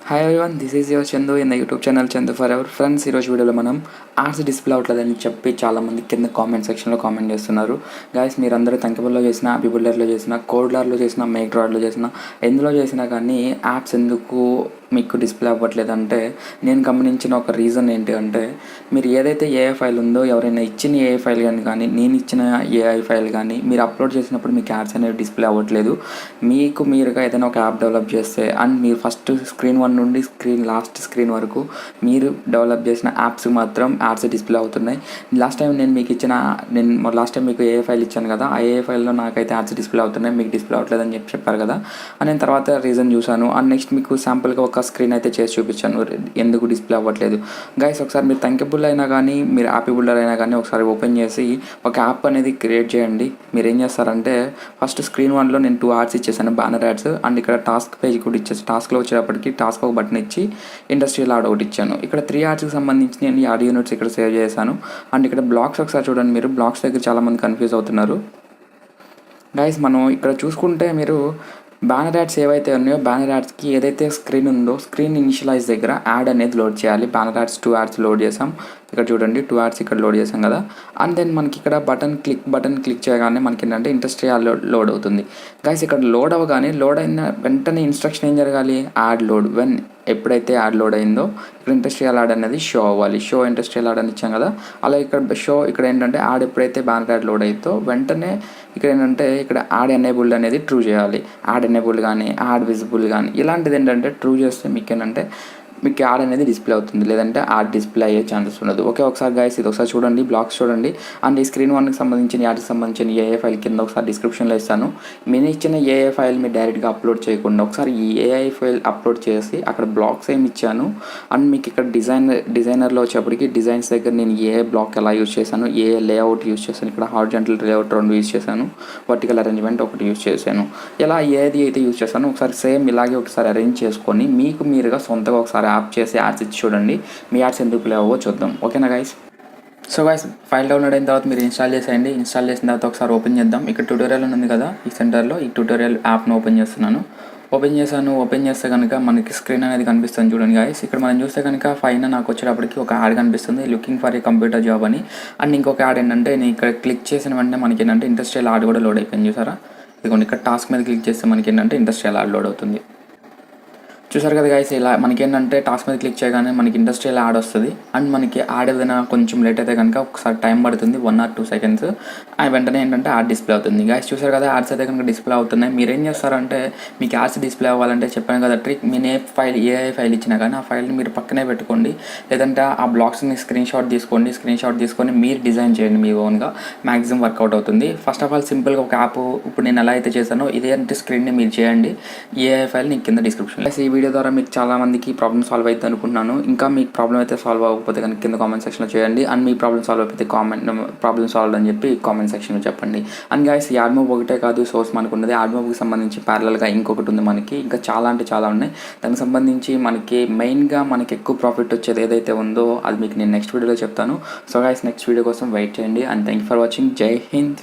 Hi everyone, this is your Chandu in the YouTube channel Chandu for ever. Friends, ఈరోజు వీడియోలో మనం arts display అవట్లేదని చెప్పి చాలామంది కింద కామెంట్ సెక్షన్లో కామెంట్ చేస్తున్నారు. గైస్, మీరందరూ థంకబుల్లో చేసినా, appybuilderలో చేసినా, కోడ్లర్లో చేసినా, మేక్రాయిడ్లో చేసినా, ఎందులో చేసినా కానీ యాప్స్ ఎందుకు మీకు డిస్ప్లే అవ్వట్లేదంటే నేను గమనించిన ఒక రీజన్ ఏంటి అంటే, మీరు ఏదైతే ఏఐ ఫైల్ ఉందో, ఎవరైనా ఇచ్చిన ఏఐ ఫైల్ కానీ నేను ఇచ్చిన ఏఐ ఫైల్ కానీ మీరు అప్లోడ్ చేసినప్పుడు మీకు యాడ్స్ అనేవి డిస్ప్లే అవ్వట్లేదు. మీరుగా ఏదైనా ఒక యాప్ డెవలప్ చేస్తే అండ్ మీరు ఫస్ట్ స్క్రీన్ 1 నుండి లాస్ట్ స్క్రీన్ వరకు మీరు డెవలప్ చేసిన యాప్స్ మాత్రం యాడ్స్ డిస్ప్లే అవుతున్నాయి. లాస్ట్ టైం మీకు ఏఐ ఫైల్ ఇచ్చాను కదా, ఆ ఏఐ ఫైల్లో నాకైతే యాడ్స్ డిస్ప్లే అవుతున్నాయి, మీకు డిస్ప్లే అవ్వట్లేదని చెప్పారు కదా. అని నేను తర్వాత రీజన్ చూశాను అండ్ నెక్స్ట్ మీకు శాంపుల్గా ఒక స్క్రీన్ అయితే చేసి చూపించాను ఎందుకు డిస్ప్లే అవ్వట్లేదు. గైస్, ఒకసారి మీరు థంకబుల్ అయినా కానీ మీరు appybuilder అయినా కానీ ఒకసారి ఓపెన్ చేసి ఒక యాప్ అనేది క్రియేట్ చేయండి. మీరు ఏం చేస్తారంటే, ఫస్ట్ స్క్రీన్ 1లో నేను 2 యాడ్స్ ఇచ్చేసాను, బ్యానర్ యాడ్స్, అండ్ ఇక్కడ టాస్క్ పేజ్ కూడా ఇచ్చేసి టాస్క్లో వచ్చేటప్పటికి టాస్క్ ఒక బటన్ ఇచ్చి ఇండస్ట్రియల్ యాడ్ ఒకటి ఇచ్చాను. ఇక్కడ 3 యాడ్స్కి సంబంధించి నేను ఈ adunits ఇక్కడ సేవ్ చేశాను. అండ్ ఇక్కడ బ్లాక్స్ ఒకసారి చూడండి, మీరు బ్లాక్స్ దగ్గర చాలామంది కన్ఫ్యూజ్ అవుతున్నారు. గైస్, మనం ఇక్కడ చూసుకుంటే మీరు బ్యానర్ యాడ్స్ ఏవైతే ఉన్నాయో బ్యానర్ యాడ్స్కి ఏదైతే స్క్రీన్ ఉందో స్క్రీన్ ఇనిషియలైజ్ దగ్గర యాడ్ అనేది లోడ్ చేయాలి. బ్యానర్ యాడ్స్ 2 యాడ్స్ లోడ్ చేసాం. ఇక్కడ చూడండి 2 యాడ్స్ ఇక్కడ లోడ్ చేసాం కదా. అండ్ దెన్ మనకి ఇక్కడ బటన్ క్లిక్ చేయగానే మనకి ఏంటంటే ఇండస్ట్రియల్ లోడ్ అవుతుంది. గైస్, ఇక్కడ లోడ్ అయిన వెంటనే ఇన్స్ట్రక్షన్ ఏం జరగాలి, యాడ్ లోడ్. ఎప్పుడైతే యాడ్ లోడ్ అయిందో ఇక్కడ ఇండస్ట్రియల్ యాడ్ అనేది షో అవ్వాలి. షో ఇండస్ట్రియల్ యాడ్ అని ఇచ్చాం కదా, అలా ఇక్కడ ఏంటంటే యాడ్ ఎప్పుడైతే బ్యానర్ యాడ్ లోడ్ అవుతుందో వెంటనే ఇక్కడ ఏంటంటే ఇక్కడ యాడ్ ఎనేబుల్డ్ అనేది ట్రూ చేయాలి. యాడ్ ఎనేబుల్డ్ కానీ యాడ్ విజిబుల్ కానీ ఇలాంటిది ఏంటంటే ట్రూ చేస్తే మీకు యాడ్ అనేది డిస్ప్లే అవుతుంది, లేదంటే యాడ్ డిస్ప్లే అయ్యే ఛాన్సెస్ ఉండదు. ఒకసారి గైస్, ఇది ఒకసారి చూడండి, బ్లాక్స్ చూడండి. అండ్ ఈ స్క్రీన్ 1కి సంబంధించిన యాడ్కి సంబంధించిన ఏఐ ఫైల్ కింద ఒకసారి డిస్క్రిప్షన్లో ఇస్తాను. మీరు ఇచ్చిన ఏఐ ఫైల్ మీరు డైరెక్ట్గా అప్లోడ్ చేయకుండా ఒకసారి ఈ ఏఐ ఫైల్ అప్లోడ్ చేసి అక్కడ బ్లాక్స్ ఏమి ఇచ్చాను అండ్ మీకు ఇక్కడ డిజైనర్లో వచ్చేప్పటికి డిజైన్స్ దగ్గర నేను ఏ బ్లాక్ ఎలా యూజ్ చేశాను, ఏ లేఅవుట్ యూజ్ చేశాను, ఇక్కడ హారిజాంటల్ లేఅవుట్ 2 యూజ్ చేశాను, వర్టికల్ అరేంజ్మెంట్ 1 యూజ్ చేశాను. ఇలా ఏది అయితే యూజ్ చేశాను ఒకసారి సేమ్ ఇలాగే ఒకసారి అరేంజ్ చేసుకొని మీరుగా సొంతగా ఒకసారి యాప్ చేసి యాడ్స్ ఇచ్చి చూడండి, మీ యాడ్స్ ఎందుకు ప్లే అవ్వో చూద్దాం. ఓకేనా guys? So guys, file download అయిన తర్వాత మీరు ఇన్స్టాల్ చేసేయండి. ఇన్స్టాల్ చేసిన తర్వాత ఒకసారి ఓపెన్ చేద్దాం. ఇక్కడ ట్యూటోరియల్ ఉంది కదా, ఈ సెంటర్లో ఈ ట్యూటోరియల్ యాప్ను ఓపెన్ చేస్తున్నాను. ఓపెన్ చేస్తే కనుక మనకి స్క్రీన్ అనేది కనిపిస్తుంది చూడండి గైస్. ఇక్కడ మనం చూస్తే కనుక పైన నాకు వచ్చేటప్పటికి ఒక యాడ్ కనిపిస్తుంది, looking for a computer job అని. అండ్ ఇంకొక యాడ్ ఏంటంటే, నేను ఇక్కడ క్లిక్ చేసిన వెంటనే మనకి ఏంటంటే ఇండస్ట్రియల్ యాడ్ కూడా లోడ్ అయిపోయింది. చూసారా? ఇదిగోండి, ఇక్కడ టాస్క్ మీద క్లిక్ చేస్తే మనకి ఏంటంటే ఇండస్ట్రియల్ యాడ్ లోడ్ అవుతుంది. చూసారు కదా గైస్, ఇలా మనకి ఏంటంటే టాస్క్ మీద క్లిక్ చేయగానే మనకి ఇండస్ట్రియల్ యాడ్ వస్తుంది. అండ్ మనకి యాడ్ ఏదైనా కొంచెం లేట్ అయితే కనుక ఒకసారి టైం పడుతుంది, 1 or 2 seconds. అండ్ వెంటనే ఏంటంటే యాడ్ డిస్ప్లే అవుతుంది. గైస్, చూసారు కదా, యాడ్స్ అయితే కనుక డిస్ప్లే అవుతున్నాయి. మీరు ఏం చేస్తారంటే, మీకు యాడ్స్ డిస్ప్లే అవ్వాలంటే చెప్పాను కదా ట్రిక్, నేను ఏఐ ఫైల్ ఇచ్చినా కానీ ఆ ఫైల్ని మీరు పక్కనే పెట్టుకోండి, లేదంటే ఆ బ్లాక్స్ని స్క్రీన్ షాట్ తీసుకొని మీరు డిజైన్ చేయండి మీ ఓన్గా. మ్యాక్సిమం వర్కౌట్ అవుతుంది. ఫస్ట్ ఆఫ్ ఆల్ సింపుల్గా ఒక యాప్ ఇప్పుడు నేను ఎలా అయితే చేశానో ఇదే అంటే స్క్రీన్ని మీరు చేయండి. ఏఐ ఫైల్ నీకు కింద డిస్క్రిప్షన్. ఈ వీడియో ద్వారా మీకు చాలా మందికి ప్రాబ్లమ్ సాల్వ్ అవుతుంది అనుకుంటున్నాను. ఇంకా మీకు ప్రాబ్లం అయితే సాల్వ్ అవ్వకపోతే కనుక కింద కామెంట్ సెక్షన్లో చేయండి. అండ్ మీ ప్రాబ్లమ్ సాల్వ్ అయిపోతే ప్రాబ్లమ్ సాల్వ్ అని చెప్పి కామెంట్ సెక్షన్లో చెప్పండి. అండ్ గైస్, ఈ admob ఒకటే కాదు సోర్స్ మనకు ఉన్నది. admobకి సంబంధించి ప్యారలల్గా ఇంకొకటి ఉంది మనకి, ఇంకా చాలా అంటే చాలా ఉన్నాయి. దానికి సంబంధించి మనకి మెయిన్గా మనకి ఎక్కువ ప్రాఫిట్ వచ్చేది ఏదైతే ఉందో అది మీకు నేను నెక్స్ట్ వీడియోలో చెప్తాను. సో గైస్, నెక్స్ట్ వీడియో కోసం వెయిట్ చేయండి. And thank you for watching. జై హింద్.